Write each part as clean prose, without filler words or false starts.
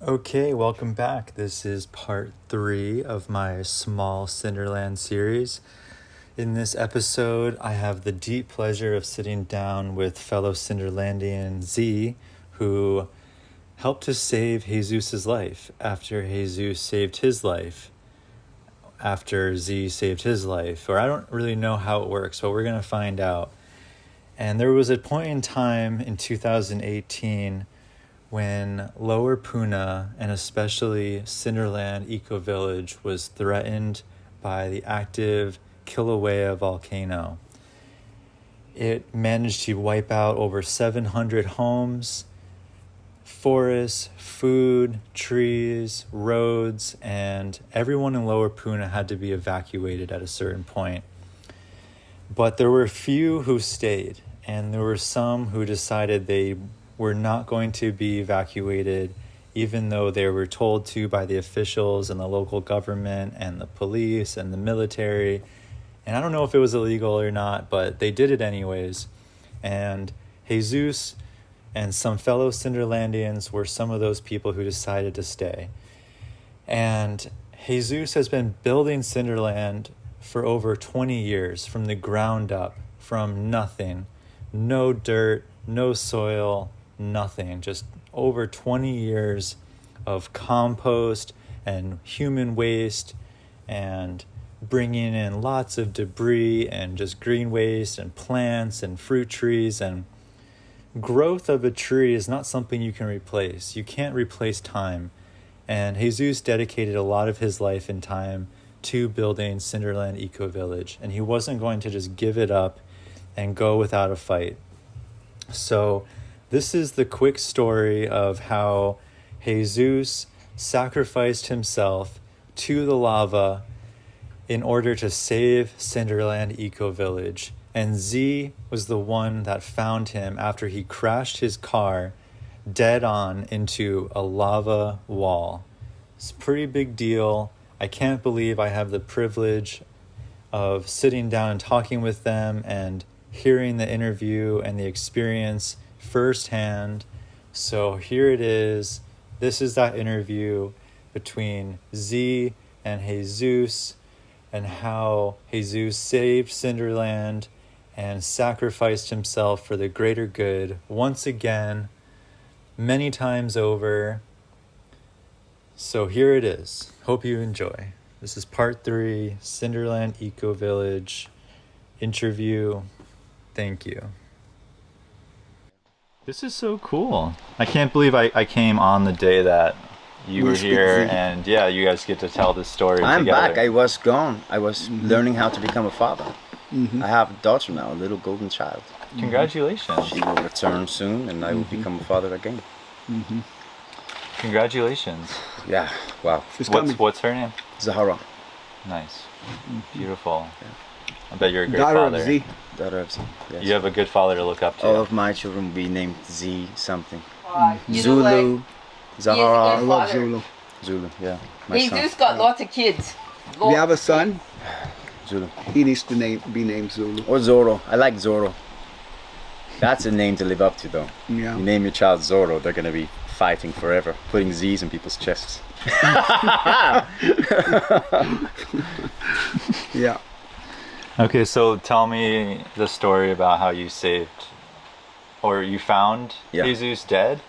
Okay, welcome back. This is part 3 of my small Cinderland series. In this episode, I have the deep pleasure of sitting down with fellow Cinderlandian Z, who helped to save Jezuz's life after Jesus saved his life, after Z saved his life. Or I don't really know how it works, but we're going to find out. And there was a point in time in 2018 when Lower Puna, and especially Cinderland Eco Village, was threatened by the active Kilauea volcano. It managed to wipe out over 700 homes, forests, food, trees, roads, and everyone in Lower Puna had to be evacuated at a certain point. But there were few who stayed, and there were some who decided they were not going to be evacuated, even though they were told to by the officials and the local government and the police and the military. And I don't know if it was illegal or not, but they did it anyways. And Jezuz and some fellow Cinderlandians were some of those people who decided to stay. And Jezuz has been building Cinderland for over 20 years, from the ground up, from nothing. No dirt, no soil, nothing. Just over 20 years of compost and human waste and bringing in lots of debris and just green waste and plants and fruit trees. And growth of a tree is not something you can replace. You can't replace time. And Jezuz dedicated a lot of his life and time to building Cinderland Eco Village, and he wasn't going to just give it up and go without a fight. So this is the quick story of how Jezuz sacrificed himself to the lava in order to save Cinderland Eco Village. And Z was the one that found him after he crashed his car dead on into a lava wall. It's a pretty big deal. I can't believe I have the privilege of sitting down and talking with them and hearing the interview and the experience firsthand. So here it is. This is that interview between Z and Jezuz, and how Jezuz saved Cinderland and sacrificed himself for the greater good once again, many times over. So here it is. Hope you enjoy. This is part 3, Cinderland Eco Village interview. Thank you. This is so cool. I can't believe I came on the day that you were here, and yeah, you guys get to tell this story I'm together. back. I was gone. I was learning how to become a father. I have a daughter now, a little golden child. Congratulations. She will return soon, and I will become a father again. Congratulations. Yeah, wow. What's her name? Zahara. Nice. Beautiful. I bet you're a great Daughter father. of Z. Daughter of Z. Yes. You have a good father to look up to. All of my children will be named Z something. You Zulu, know what? I Zahara, love Zulu. Zulu, yeah. My Jesus son. got lots of kids. We have a son. Zulu. He needs to be named Zulu. Or Zoro. I like Zoro. That's a name to live up to, though. Yeah. You name your child Zoro, they're going to be fighting forever, putting Z's in people's chests. Yeah. Okay, so tell me the story about how you saved, or you found Yeah. Jesus dead.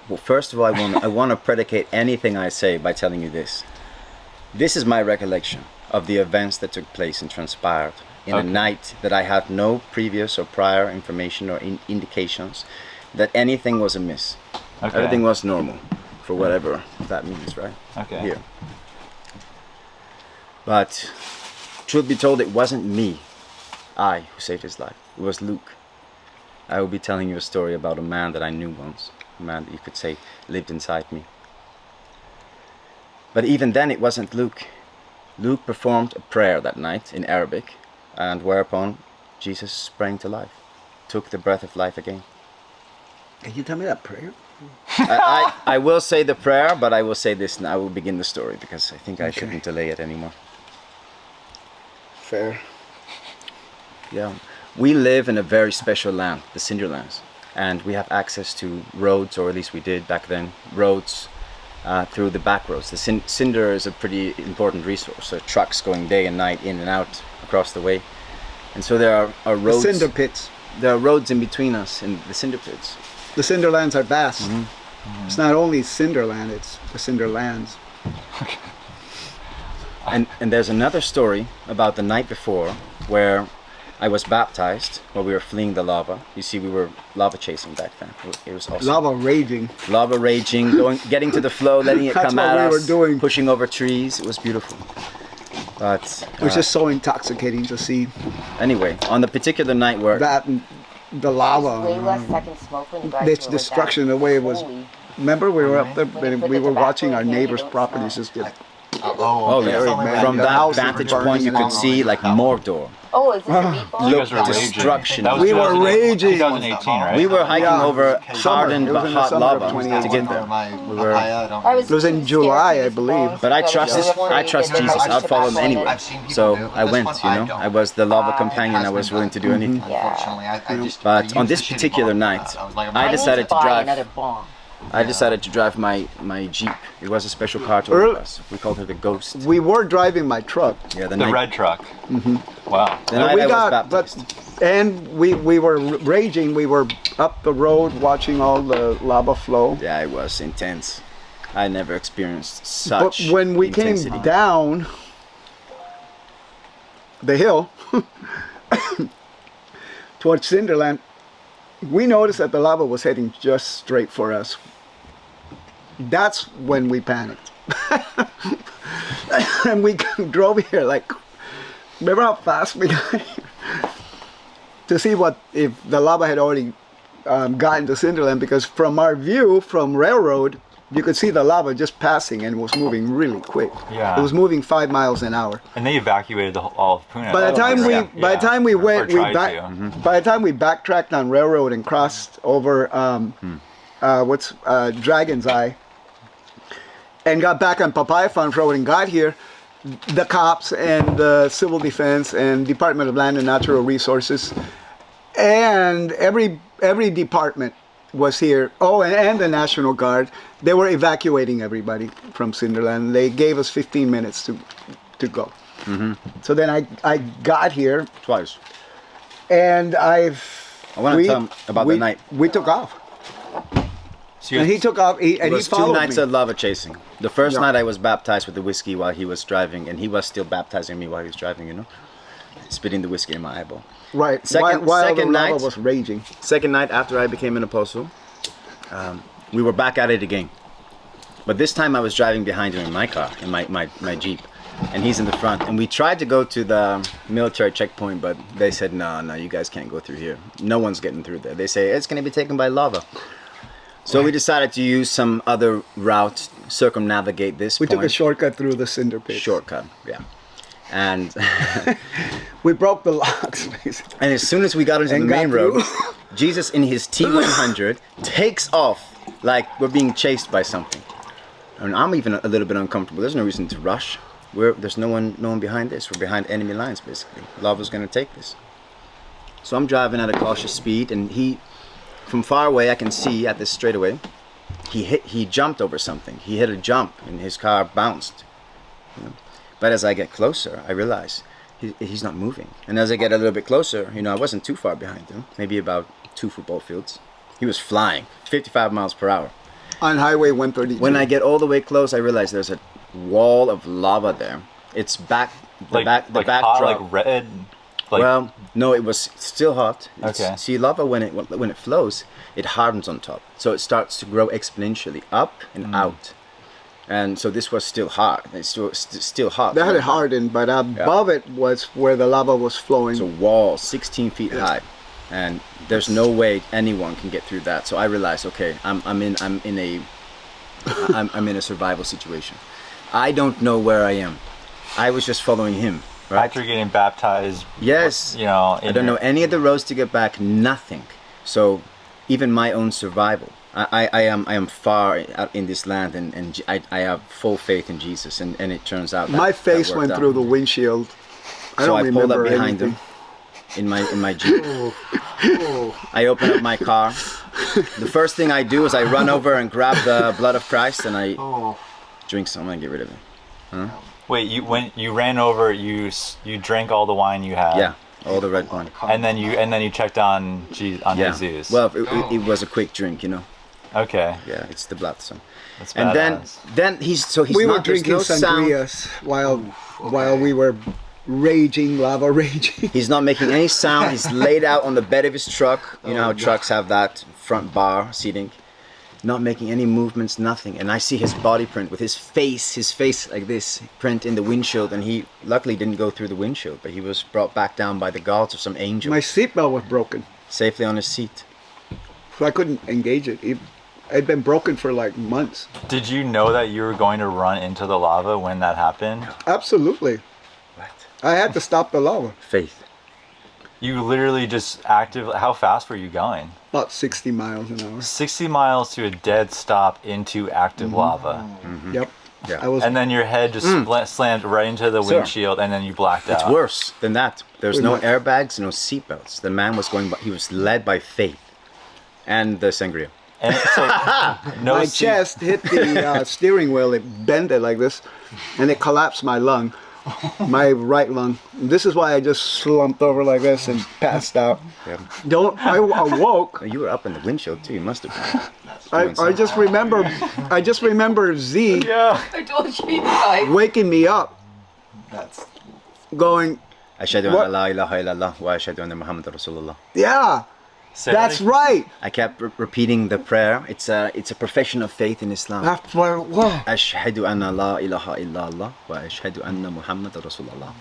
Well, first of all, I want to predicate anything I say by telling you this. This is my recollection of the events that took place and transpired in a Okay. night that I had no previous or prior information or indications that anything was amiss. Okay. Everything was normal, for whatever that means, right? Okay. Here. But, truth be told, it wasn't me, who saved his life. It was Luke. I will be telling you a story about a man that I knew once. A man that you could say lived inside me. But even then it wasn't Luke. Luke performed a prayer that night in Arabic, and whereupon Jesus sprang to life, took the breath of life again. Can you tell me that prayer? I will say the prayer, but I will say this now. I will begin the story because I think I Okay. shouldn't delay it anymore. Fair. Yeah. We live in a very special land, the Cinderlands, and we have access to roads, or at least we did back then, roads, through the back roads. The cinder is a pretty important resource. So trucks going day and night in and out across the way. And so there are The roads. cinder pits. There are roads in between us and the cinder pits. The Cinderlands are vast. Mm-hmm. It's not only Cinderland, it's the Cinderlands. And there's another story about the night before where I was baptized while we were fleeing the lava. You see, we were lava chasing back then. It was awesome. Lava raging. Lava raging, getting to the flow, letting it That's come what at we us, were doing. pushing over trees. It was beautiful. But It was just so intoxicating to see anyway, on the particular night where that and the Way lava. less second smoke when you guys This were like destruction, that. the way it was. Holy. Remember, we were up there When you and put we the were tobacco watching in our here, you neighbor's don't properties smell. just get. oh yeah, Very bad. from The that house is vantage burning point you and could all. see like Mordor. Oh, is this a meatball? You guys were raging. Destruction. That was We were 2008 raging. 2018, right? We were hiking Yeah. over Summer. hardened It was but in the hot summer of lava 2018. to get there. We were- I was It was in too July, scared I to believe. use But I bones, trust was wondering I if trust they did Jesus. like I'll follow him tobacco in anyway. it. I've seen people So do it, I but went, this you one I know. don't. I was the lava It companion. has I was been willing to done. do anything. Unfortunately, I just But used on the this shitty particular bomb. night, I was like, I I decided need to buy drive. another bomb. I decided to drive my Jeep. It was a special car to Earl- us. We called her the Ghost. We were driving my truck. Yeah, The red truck. Wow. The night I was but baptized. and we were raging. We were up the road watching all the lava flow. Yeah, it was intense. I never experienced But such when we intensity. came down the hill towards Cinderland, we noticed that the lava was heading just straight for us. That's when we panicked. And we drove here like, remember how fast we got here? To see what, if the lava had already gotten to Cinderland, because from our view from railroad, you could see the lava just passing and it was moving really quick. Yeah. It was moving 5 miles an hour. And they evacuated all of Pune. By the time by the time we went, we tried back. to. By the time we backtracked on railroad and crossed over Dragon's Eye, and got back on Papaya Farm Road and got here, the cops and the civil defense and Department of Land and Natural Resources and every department was here. Oh, and the National Guard. They were evacuating everybody from Cinderland. They gave us 15 minutes to go. So then I got here Twice. and I want to tell him about the night. We took off. So you And he took off, It and he was 2 followed nights me. of lava chasing. The first Yeah. night I was baptized with the whiskey while he was driving, and he was still baptizing me while he was driving, you know? Spitting the whiskey in my eyeball. Right, Second- while second the lava night- was raging. Second night after I became an apostle, we were back at it again. But this time I was driving behind him in my car, in my Jeep. And he's in the front. And we tried to go to the military checkpoint, but they said, no, you guys can't go through here. No one's getting through there. They say, it's going to be taken by lava. So we decided to use some other route, circumnavigate this We point. took a shortcut through the cinder pit. Shortcut, yeah. And We broke the locks, basically. and as soon as we got into And the got main road, through. Jesus in his T100 takes off like we're being chased by something. And I'm even a little bit uncomfortable. There's no reason to rush. There's no one behind this. We're behind enemy lines, basically. Lava's gonna take this. So I'm driving at a cautious speed, and from far away, I can see at this straightaway, he jumped over something. He hit a jump, and his car bounced. You know? But as I get closer, I realize he's not moving. And as I get a little bit closer, I wasn't too far behind him, maybe about 2 football fields. He was flying, 55 miles per hour. On Highway 132. When I get all the way close, I realize there's a wall of lava there. It's the like backdrop. hot, like red. Like, Well, no, it was still hot. Okay. See, lava when it flows, it hardens on top, so it starts to grow exponentially up and out. And so this was still hot. It's still hot. They had it hardened, but above it was where the lava was flowing. It's a wall 16 feet high, and there's no way anyone can get through that. So I realized, okay, I'm in a survival situation. I don't know where I am. I was just following him. Right? after getting baptized. Yes. I don't know any of the roads to get back. Nothing. So even my own survival. I am far out in this land, and I have full faith in Jesus, and it turns out that, My face that went worked through out. the windshield. So I pulled up behind anything. him in my Jeep. I opened up my car, The first thing I do is I run over and grab the blood of Christ and I drink some and get rid of it. Wait, you ran over, you drank all the wine you had. Yeah, all the red wine. And then you checked on Jesus. Well, it was a quick drink, you know. Okay. Yeah, it's the blood. So. That's And badass. then he's We were not, there's drinking no sound. sangrias while we were raging, lava raging. He's not making any sound. He's laid out on the bed of his truck. You know how trucks have that front bar seating. Not making any movements, nothing. And I see his body print with his face like this, print in the windshield. And he luckily didn't go through the windshield, but he was brought back down by the gods or some angel. My seatbelt was broken, Safely on his seat. so I couldn't engage it. It had been broken for like months. Did you know that you were going to run into the lava when that happened? Absolutely. What? I had to stop the lava. Faith. You literally just how fast were you going? About 60 miles an hour. 60 miles to a dead stop into active lava. Yep. Yeah. I was. And then your head just slammed right into the Sir, windshield and then you blacked out. It's worse than that. There's no Pretty airbags, no seatbelts. The man was going, he was led by faith and the sangria. And so, no My seat- chest hit the steering wheel. It bent it like this, and it collapsed my lung, my right lung. This is why I just slumped over like this and passed out. Yeah. I awoke. You were up in the windshield too. You must have been. I just remember Z I told you guys. waking me up, That's going, Ashhadu an What? la ilaha illallah wa ashhadu anna Muhammad Rasulullah. yeah, Say that that's again. right. I kept repeating the prayer. It's a profession of faith in Islam. That's what. Wow. Ashhadu anna la ilaha illallah wa ashhadu anna Muhammad Rasulullah.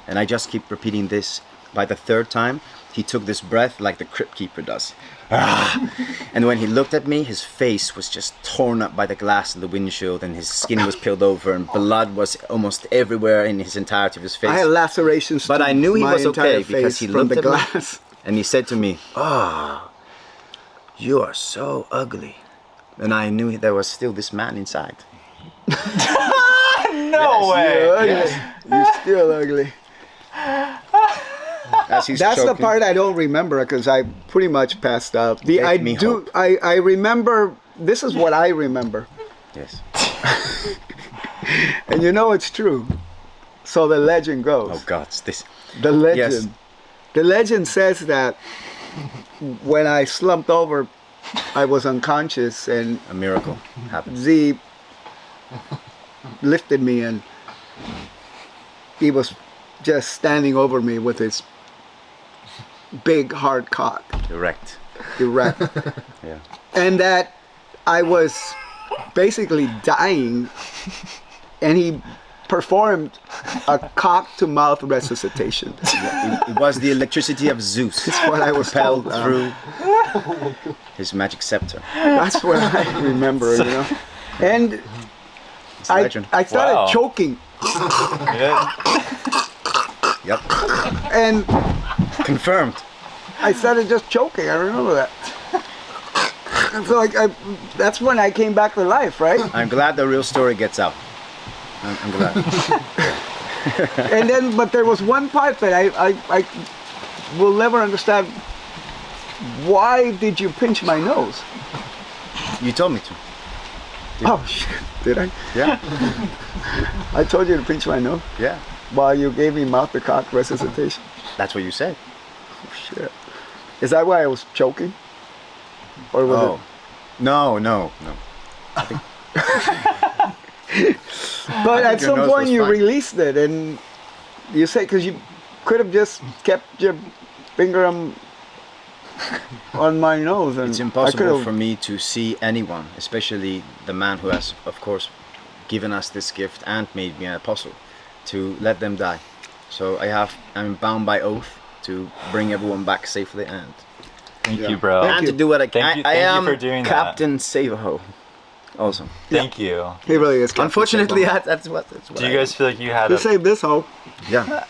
And I just keep repeating this. By the third time, he took this breath like the crypt keeper does. And when he looked at me, his face was just torn up by the glass of the windshield, and his skin was peeled over, and blood was almost everywhere in his entirety of his face. I had lacerations. But to I knew he my was okay entire because face he from looked the at me. glass. And he said to me, you are so ugly. And I knew there was still this man inside. No way. You're ugly. You're still ugly. As he's That's the choking. part I don't remember because I pretty much passed out. Gave me hope. I remember. This is what I remember, Yes. and you know it's true. So the legend goes. Oh God, it's this. The legend. Yes. The legend says that when I slumped over, I was unconscious, and A miracle happened. Z lifted me, and he was just standing over me with his big hard cock Direct. erect, Yeah. and that I was basically dying, and he performed a cock to mouth resuscitation. It was the electricity of Zeus. That's what I was propelled told. through his magic scepter. That's what I remember, you know. And It's a legend. I started Wow. choking, Yeah. Yep. and Confirmed. I started just choking. I remember that. So that's when I came back to life, right? I'm glad the real story gets out. I'm glad. And then, but there was one part that I will never understand. Why did you pinch my nose? You told me to. Oh shit! Did I? Yeah. I told you to pinch my nose Yeah. while you gave me mouth to cock resuscitation. That's what you said. Oh shit! Is that why I was choking? Or was Oh. No. it? But at your some nose point was you fine. released it, and you say because you could have just kept your finger on my nose, and It's I impossible could've- for me to see anyone, especially the man who has, of course, given us this gift and made me an apostle, to let them die. So I'm bound by oath to bring everyone back safely and Thank you, bro. Thank and you. to do what I can. Thank you- I thank you am for doing that. Captain Save-A-Ho. Also, Thank you. He really is. Captain unfortunately, Sabo. that's what. Do you guys feel like you had You a save this hoe. Yeah.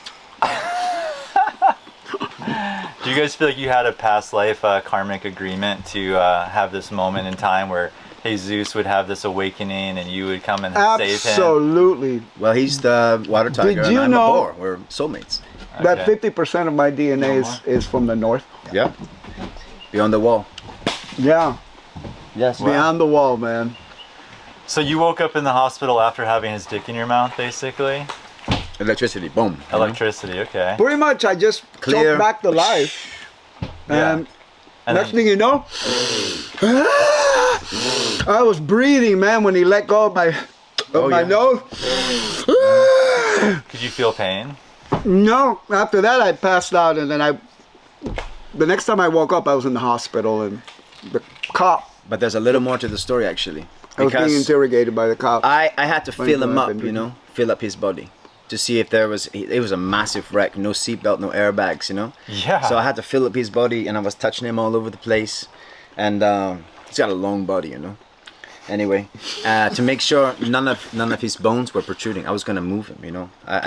Do you guys feel like you had a past life karmic agreement to have this moment in time where Jesus would have this awakening and you would come and save him? Absolutely. Well, he's the water tiger, Did and you I'm know- a boar. We're soulmates. That Okay. 50% of my DNA is from the north. Yeah. Beyond the wall. Yeah, Yes. beyond the wall, man. So you woke up in the hospital after having his dick in your mouth, basically? Electricity, boom. Electricity, okay. Pretty much, I just Clear. choked back the life. Yeah. And And next then- thing you know, I was breathing, man, when he let go of my nose. Did you feel pain? No, after that I passed out, and then the next time I woke up, I was in the hospital, and the cop, But there's a little more to the story actually. I was being Because interrogated by the cop. I had to fill him up, happened to you me. know, fill up his body to see if there was. It was a massive wreck, no seatbelt, no airbags, you know. Yeah. So I had to fill up his body, and I was touching him all over the place, and he's got a long body, you know. Anyway, to make sure none of his bones were protruding, I was gonna move him, you know. I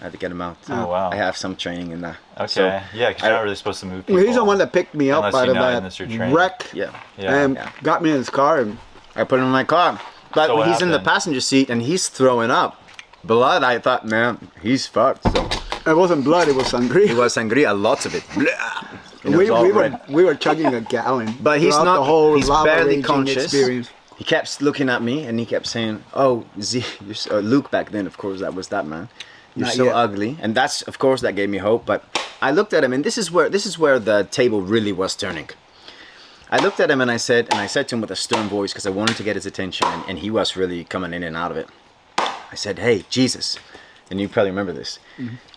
had to get him out. Oh, wow. I have some training in that. Okay. So, Yeah, because you're not really supposed to move people. Well, he's the one that picked me up Unless out you of know, that unless you're trained. wreck, yeah. Yeah. and Yeah. got me in his car, and I put him in my car, but So what he's in the happened? passenger seat and he's throwing up blood. I thought, man, he's fucked. So it wasn't blood, it was sangria. it was sangria, lots of it. Blah. And it was all red. we were chugging a gallon. But he's throughout not. the whole He's lava barely raging conscious. experience. He kept looking at me and he kept saying, "Oh, Luke back then, of course, that was that man. You're Not so yet. ugly." And that's, of course, that gave me hope. But I looked at him, and this is where the table really was turning. I looked at him and I said to him with a stern voice, because I wanted to get his attention, and he was really coming in and out of it. I said, "Hey, Jesus," and you probably remember this.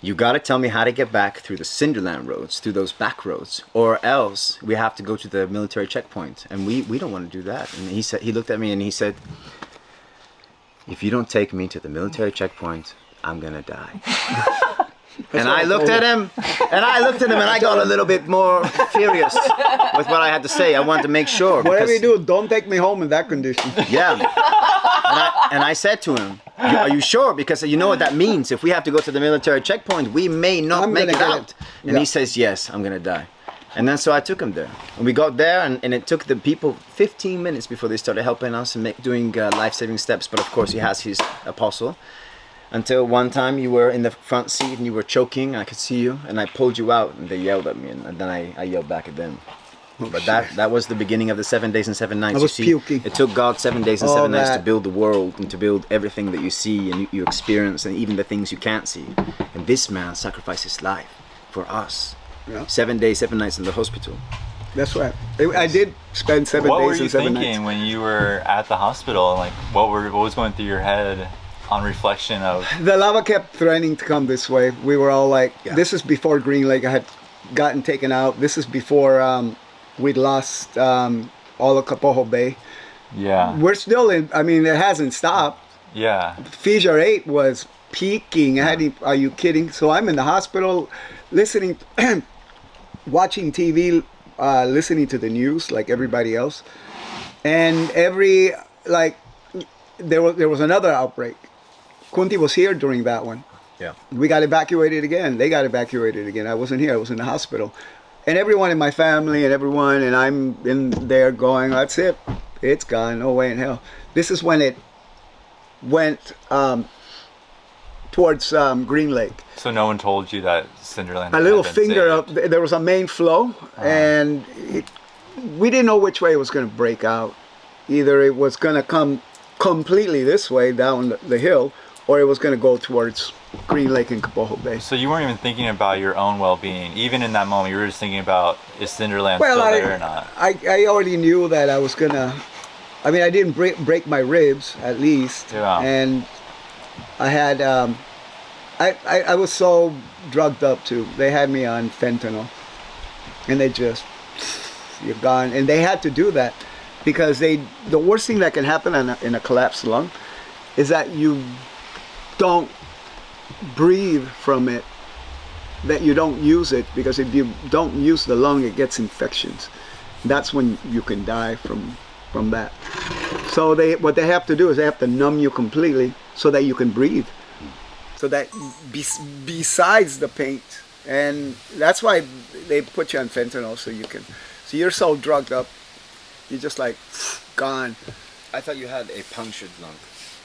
You got to tell me how to get back through the Cinderland roads, through those back roads, or else we have to go to the military checkpoint, and we don't want to do that. And he looked at me and he said, "If you don't take me to the military checkpoint, I'm gonna die." And I looked at him, and I got a little bit more furious with what I had to say. I wanted to make sure. Whatever you because- do, don't take me home in that condition. Yeah. And I said to him, "Are you sure? Because you know what that means. If we have to go to the military checkpoint, we may not I'm make gonna it get out." it. And Yeah. he says, "Yes, I'm gonna die." And then so I took him there. And we got there, and it took the people 15 minutes before they started helping us and doing life-saving steps. But of course, he has his apostle. Until one time you were in the front seat and you were choking, I could see you, and I pulled you out, and they yelled at me, and then I yelled back at them. But that was the beginning of the 7 days and 7 nights. I was puking. It took God 7 days and All 7 nights to that. build the world and to build everything that you see and you experience, and even the things you can't see. And this man sacrificed his life for us. Yeah. 7 days, 7 nights in the hospital. That's right. I did spend 7 What were days you and 7 thinking nights. when you were at the hospital? Like, what was going through your head on reflection of? The lava kept threatening to come this way. We were all like, Yeah. this is before Green Lake had gotten taken out. This is before we'd lost all of Kapoho Bay. Yeah. We're still in, I mean, it hasn't stopped. Yeah. Fissure 8 was peaking. Are you kidding? So I'm in the hospital listening, watching TV, listening to the news like everybody else. And there was another outbreak. Kunti was here during that one. Yeah. We got evacuated again. They got evacuated again. I wasn't here. I was in the hospital. And everyone in my family and I'm in there going, that's it. It's gone. No way in hell. This is when it went towards Green Lake. So no one told you that Cinderland. A little had been finger saved? up. There was a main flow, and we didn't know which way it was going to break out. Either it was going to come completely this way down the hill, or it was going to go towards Green Lake and Kapoho Bay. So you weren't even thinking about your own well-being, even in that moment. You were just thinking about, is Cinderland still there or not? I already knew that I was gonna. I mean, I didn't break my ribs at least, Yeah. and I had. I was so drugged up too. They had me on fentanyl, and they just, you're gone. And they had to do that because the worst thing that can happen in a collapsed lung is that you don't breathe from it, that you don't use it, because if you don't use the lung, it gets infections. That's when you can die from that. So what they have to do is they have to numb you completely so that you can breathe. So that besides the pain, and that's why they put you on fentanyl, so you're so drugged up, you're just like gone. I thought you had a punctured lung.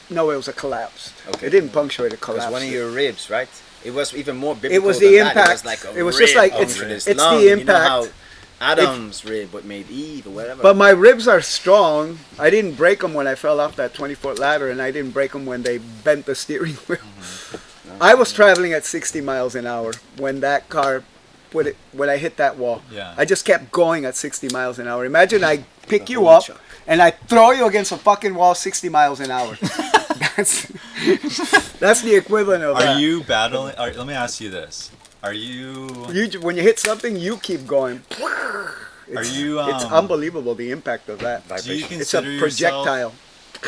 No, it was a collapse. Okay. It didn't puncture it, it It was collapsed. one of your ribs, right? It was even more biblical It was than the that. impact. It was like a It was just rib like punctured his it's lung. the You know impact. how Adam's rib, what made Eve or whatever. But my ribs are strong. I didn't break them when I fell off that 20-foot ladder, and I didn't break them when they bent the steering wheel. I was traveling at 60 miles an hour when that car when I hit that wall. Yeah. I just kept going at 60 miles an hour. Imagine I pick you up and I throw you against a fucking wall 60 miles an hour. That's the equivalent of that. Are you battling? Let me ask you this: Are you? When you hit something, you keep going. It's unbelievable the impact of that. Do you It's a consider projectile.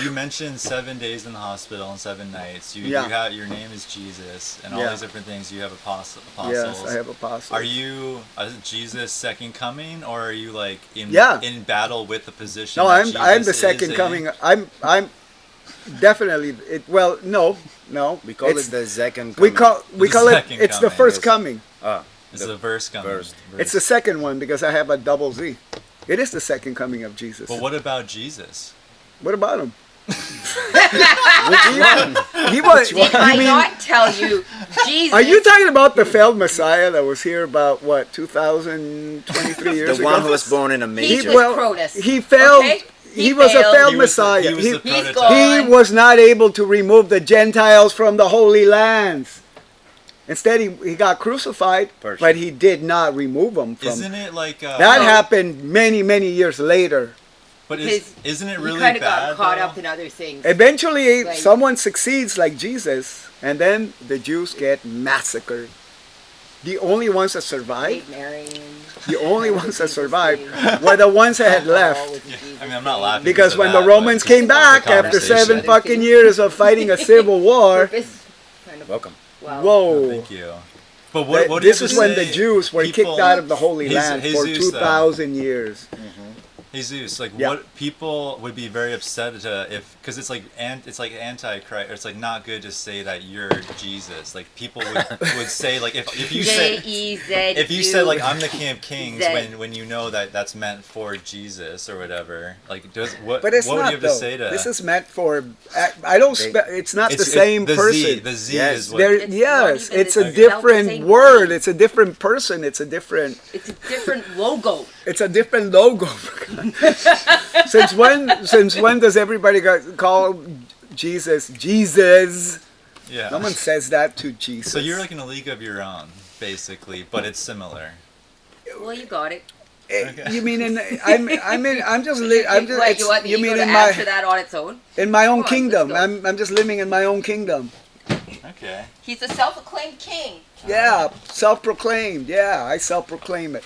You mentioned 7 days in the hospital and 7 nights. You have your name is Jesus and all these different things. You have apostles. Yes, I have apostles. Are you Jesus' second coming, or are you like in battle with the position? No, that I'm the Jesus second is coming. I'm definitely no. We call it the second We coming. call it. second It's the coming. first coming. It's the verse coming. Verse. It's the second one because I have a double Z. It is the second coming of Jesus. But what about Jesus? What about him? Which one? He was. Did I not tell you, Jesus? Are you talking about the failed Messiah that was here about what 2023 years The ago? one who was born in a He manger. was Cronus. He failed. Okay? He was a failed. failed He was Messiah. the He's prototype. gone. He was not able to remove the Gentiles from the Holy Lands. Instead, he got crucified, but he did not remove them from. Isn't it like That happened many, many years later. But isn't it really He kind of bad? got caught though? up in other things. Eventually, Like- someone succeeds like Jesus, and then the Jews get massacred. The only ones that survived, Saint Mary. the only ones that survived were the ones that had left. I mean, I'm not laughing Because of when that, the Romans but came just back the after 7 conversation. fucking years of fighting a civil war, Purpose. Kind of, Welcome. wow. whoa. Thank you. But what do you This have is to when the say? Jews were People- kicked out of the Holy Land for Jesus, 2,000 years. Jesus, like Yeah. what people would be very upset because it's like anti-Christ, or it's like not good to say that you're Jesus. Like people would say like if you said J-E-Z-U. if you said like I'm the King of Kings Z. when you know that that's meant for Jesus or whatever. Like what But it's what would not you have to though. say to This that? is meant for. I don't. It's not the same the person. The Z Yes. is what. There, It's yes, not even it's the a same different thing. word. It's a different person. It's a different. It's a different logo. It's a different logo. Since when does everybody call Jesus Jesus? Yeah. No one says that to Jesus. So you're like in a league of your own, basically, but it's similar. Well, you got it. Okay. You mean I'm just What, you want the you ego mean to in answer my that on its own? in my own Come on, kingdom. let's go. I'm just living in my own kingdom. Okay. He's a self-acclaimed king. Yeah, self-proclaimed. Yeah, I self-proclaim it.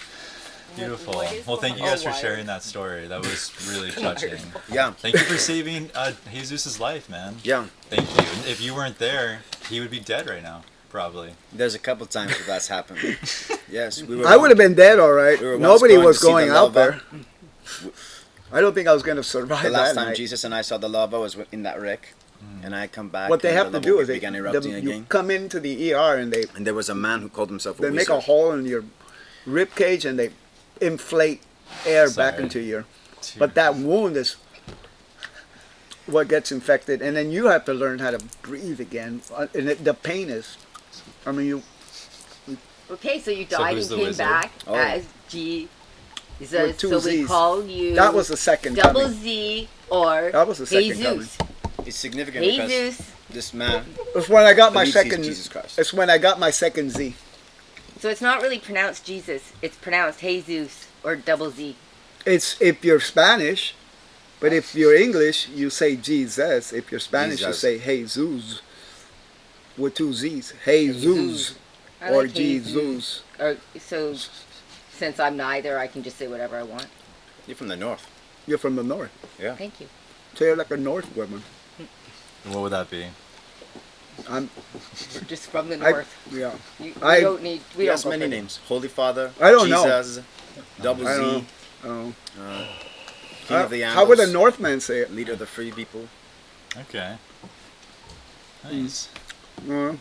Beautiful. What is Well, thank you going guys for on? sharing that story. That was really touching. Yeah. Thank you for saving Jesus' life, man. Yeah. Thank you. And if you weren't there, he would be dead right now, probably. There's a couple times where that's happened. Yes, we were. I would have been dead, all right. We were once Nobody going was to see going the out lava. there. I don't think I was going to survive The last that time night. Jesus and I saw the lava was in that wreck, and I come back. What they and have the to do lava is they began erupting you again. come into the ER and they And there was a man who called himself a they make a wizard. hole in your rib cage and they inflate air back Sorry. into your. But that wound is what gets infected, and then you have to learn how to breathe again. And the pain is, I mean, you Okay, so you So died who's and the came wizard? back Oh. as Jesus. With two So we Zs. call you that was the second double coming. Z or That was the second Jesus. It's significant because Jesus. this man It's when I got my believes he's second. Jesus Christ. It's when I got my second Z. So it's not really pronounced Jesus. It's pronounced Jesus or double Z. It's if you're Spanish, but if you're English, you say Jesus. If you're Spanish, Jesus. you say Jesus with two Z's. Jesus I or like Jesus. Or so, since I'm neither, I can just say whatever I want. You're from the north. You're from the north, Yeah. Thank you. so you're like a north woman. What would that be? I'm. We're just from the I, north. yeah. We I- don't need. We He don't has go many further. names. Holy Father. I don't know. Jesus. Double I Z. don't know. King of the Andes. How would a Northman say it? Leader of the free people. Okay. Nice. I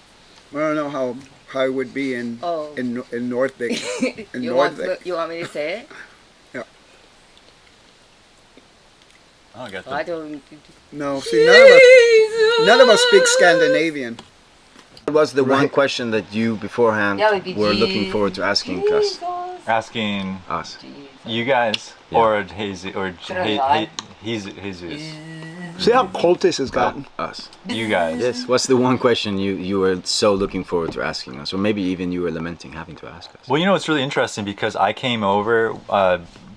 don't know how it would be in Oh. in Northwick. In you want Northwick. you want me to say it? Oh, I got I the. don't. No, see, none of us speak Scandinavian. What was the one Right. question that you beforehand That would be were looking forward to asking us? Asking Us. you guys Yeah. or Jesus or I? Jesus. See how cultist has gotten? Us. You guys. Yes. What's the one question you were so looking forward to asking us, or maybe even you were lamenting having to ask us? Well, you know, it's really interesting because I came over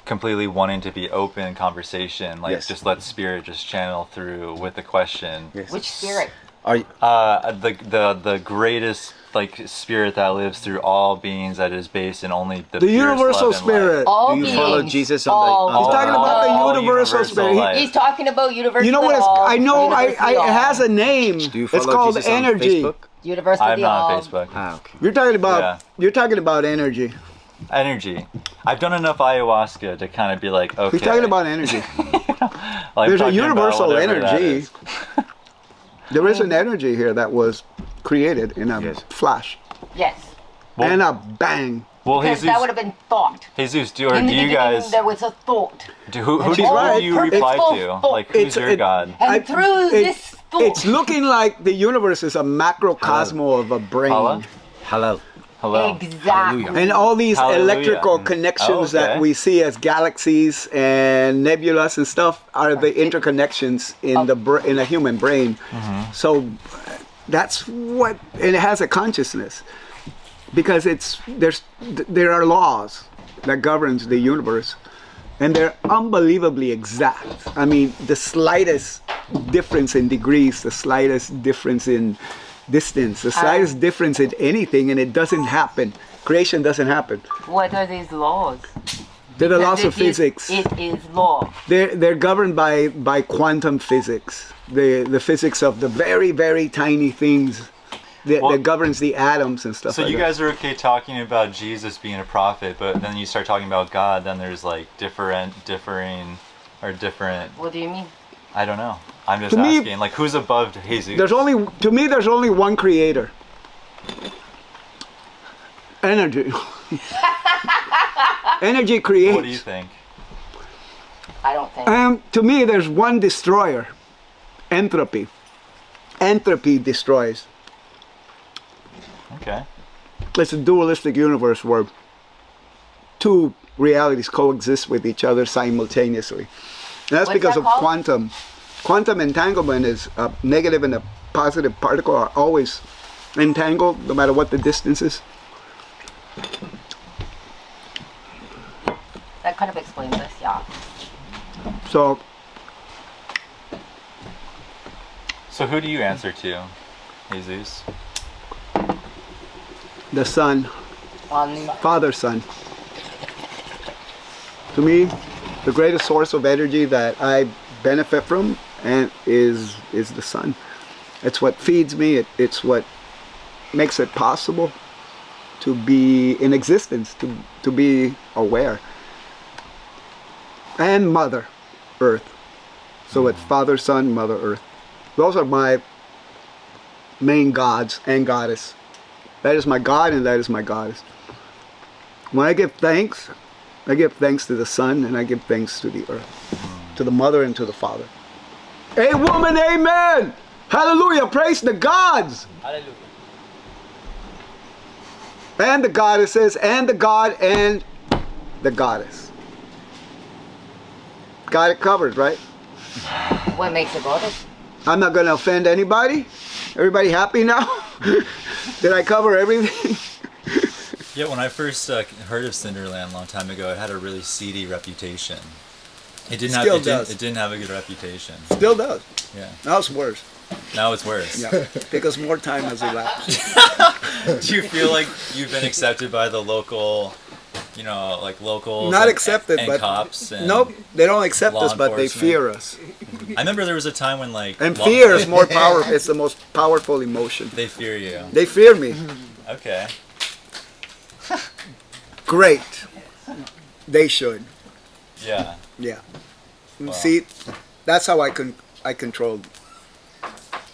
completely wanting to be open conversation, like Yes. just let spirit just channel through with the question. Yes. Which spirit? Are you, The greatest like spirit that lives through all beings, that is based in only the The purest universal love and light. spirit. All do you beings. follow Jesus on all the? He's talking about the all universal spirit. light. He's talking about universal. You know what? I know. It Universal. has a name. Do you It's follow called Jesus on energy. Facebook? Universal. I'm not on Facebook. Ah, okay. You're talking about. Yeah. You're talking about energy. Energy. I've done enough ayahuasca to kind of be like, okay. He's talking about energy. Like, There's a talking about universal whatever that energy. is. There is an energy here that was created in a Yes. flash Yes. Well, and a bang. well, Because Jesus, that would have been thought. Jesus, do In the you beginning, guys, there was a thought. who She's right. do you reply Purposeful to? thought. Like, who's It's- your it- God? And through this thought. It's looking like the universe is a macrocosmo of a brain. Allah? Halal. Hello. Exactly. And all these Hallelujah. electrical connections Oh, okay. that we see as galaxies and nebulas and stuff are the interconnections in in a human brain. Mm-hmm. So that's what, and it has a consciousness because there are laws that governs the universe, and they're unbelievably exact. I mean, the slightest difference in degrees, the slightest difference in distance, the slightest difference in anything, and it doesn't happen. Creation doesn't happen. What are these laws? They're the laws of It is- physics. It is law. They're governed by quantum physics, the physics of the very, very tiny things that governs the atoms and stuff So like you that. guys are okay talking about Jesus being a prophet, but then you start talking about God, then there's like different. What do you mean? I don't know. I'm just To me- asking, like, who's above Jesus? There's only one creator. Energy. Energy creates. What do you think? I don't think. To me, there's one destroyer. Entropy. Entropy destroys. Okay. It's a dualistic universe where two realities coexist with each other simultaneously. And that's What's because that of called? quantum. Quantum entanglement is a negative and a positive particle are always entangled no matter what the distance is. That kind of explains this, yeah. So So who do you answer to? Jesus? the Son, On Father, Son. To me, the greatest source of energy that I benefit from and is the sun. It's what feeds me. It's what makes it possible to be in existence, to be aware. And Mother Earth. So it's Father, Son, Mother Earth. Those are my main gods and goddess. That is my God and that is my goddess. When I give thanks to the sun and I give thanks to the earth, to the mother and to the father. A woman, amen! Hallelujah, praise the gods! Hallelujah. And the goddesses, and the God and the goddess. Got it covered, right? what makes it goddess? I'm not going to offend anybody. Everybody happy now? Did I cover everything? Yeah, when I first heard of Cinderland a long time ago, it had a really seedy reputation. It didn't Still have. does. It didn't have a good reputation. Still does. Yeah. Now it's worse. Now it's worse. Yeah, because more time has elapsed. Do you feel like you've been accepted by the local, like locals? Not and- accepted, and but cops. And nope, they don't accept law us, but they enforcement. fear us. I remember there was a time when And fear is more powerful. It's the most powerful emotion. They fear you. They fear me. Okay. Great. They should. Yeah. Yeah. Wow. See, that's how I control.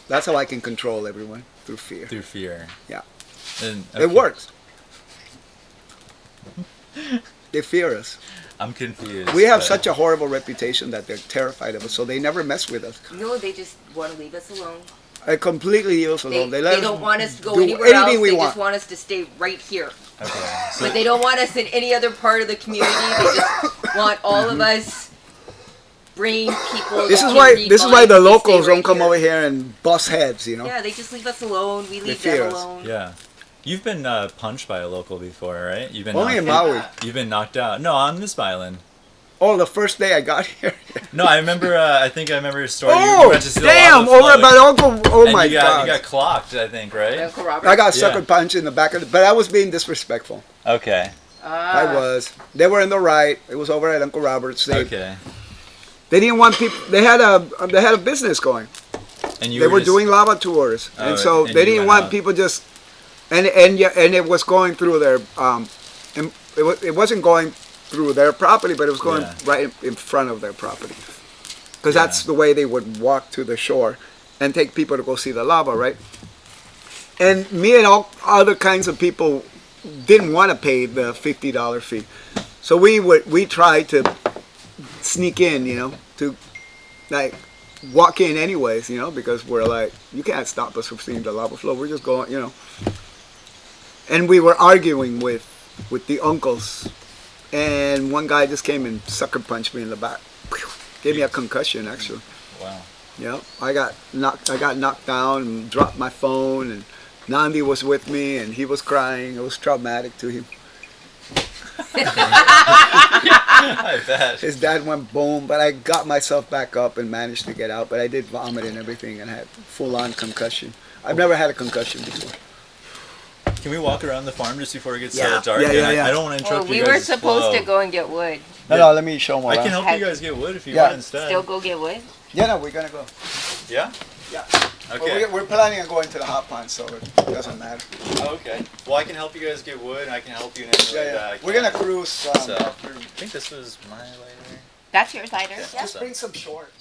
That's how I can control everyone through fear. Through fear. Yeah. And, It okay. works. They fear us. I'm confused. We have but- such a horrible reputation that they're terrified of us, so they never mess with us. No, they just want to leave us alone. Completely leave us alone. They don't want us to go do anywhere else. anything we They want. just want us to stay right here. Okay. But they don't want us in any other part of the community. They just want all of us brain people. This that is can why. read This is why minds the to stay locals right don't come over here and bust heads. You know. Yeah, they just leave us alone. We leave fear them us. alone. Yeah. You've been punched by a local before, right? You've been Only in knocked- Maui. You've been knocked out. No, on this island. Oh, the first day I got here. No, I remember. I think I remember your story. You Oh, went to see the damn! lava Over flow, by the uncle. Oh and my you got, god! You got clocked, I think, right? Uncle Robert. I got Yeah. sucker punched in the back of the. But I was being disrespectful. Okay. I was. They were in the right. It was over at Uncle Robert's. Okay. They didn't want people. They had a business going. And you They were just- doing lava tours, Oh, and so and they you didn't went want out. people just. And it was going through their. It wasn't going through their property, but it was going Yeah. right in front of their property. Because that's the way they would walk to the shore, and take people to go see the lava, right? And me and all other kinds of people didn't want to pay the $50 fee, so we tried to sneak in, to like walk in anyways, because we're like, you can't stop us from seeing the lava flow. We're just going, And we were arguing with the uncles, and one guy just came and sucker punched me in the back, gave me a concussion actually. Wow. Yeah, I got knocked down and dropped my phone, and Nandi was with me and he was crying. It was traumatic to him. I bet. His dad went boom, but I got myself back up and managed to get out. But I did vomit and everything and had full-on concussion. I've never had a concussion before. Can we walk around the farm just before it gets Yeah. dark? Yeah, yeah, And yeah. I don't want to Well, interrupt we you were guys' supposed flow. to go and get wood. No, let me show them I around. can help you guys get wood if you Yeah. want instead. Still go get wood. Yeah, no, we're gonna go. Yeah? Yeah. Okay. We're planning on going to the hot pond, so it doesn't matter. Oh, okay. Well, I can help you guys get wood, and I can help you in any way that I can. We're gonna cruise. So, I think this was my lighter. That's your lighter. Yeah. Just bring some short.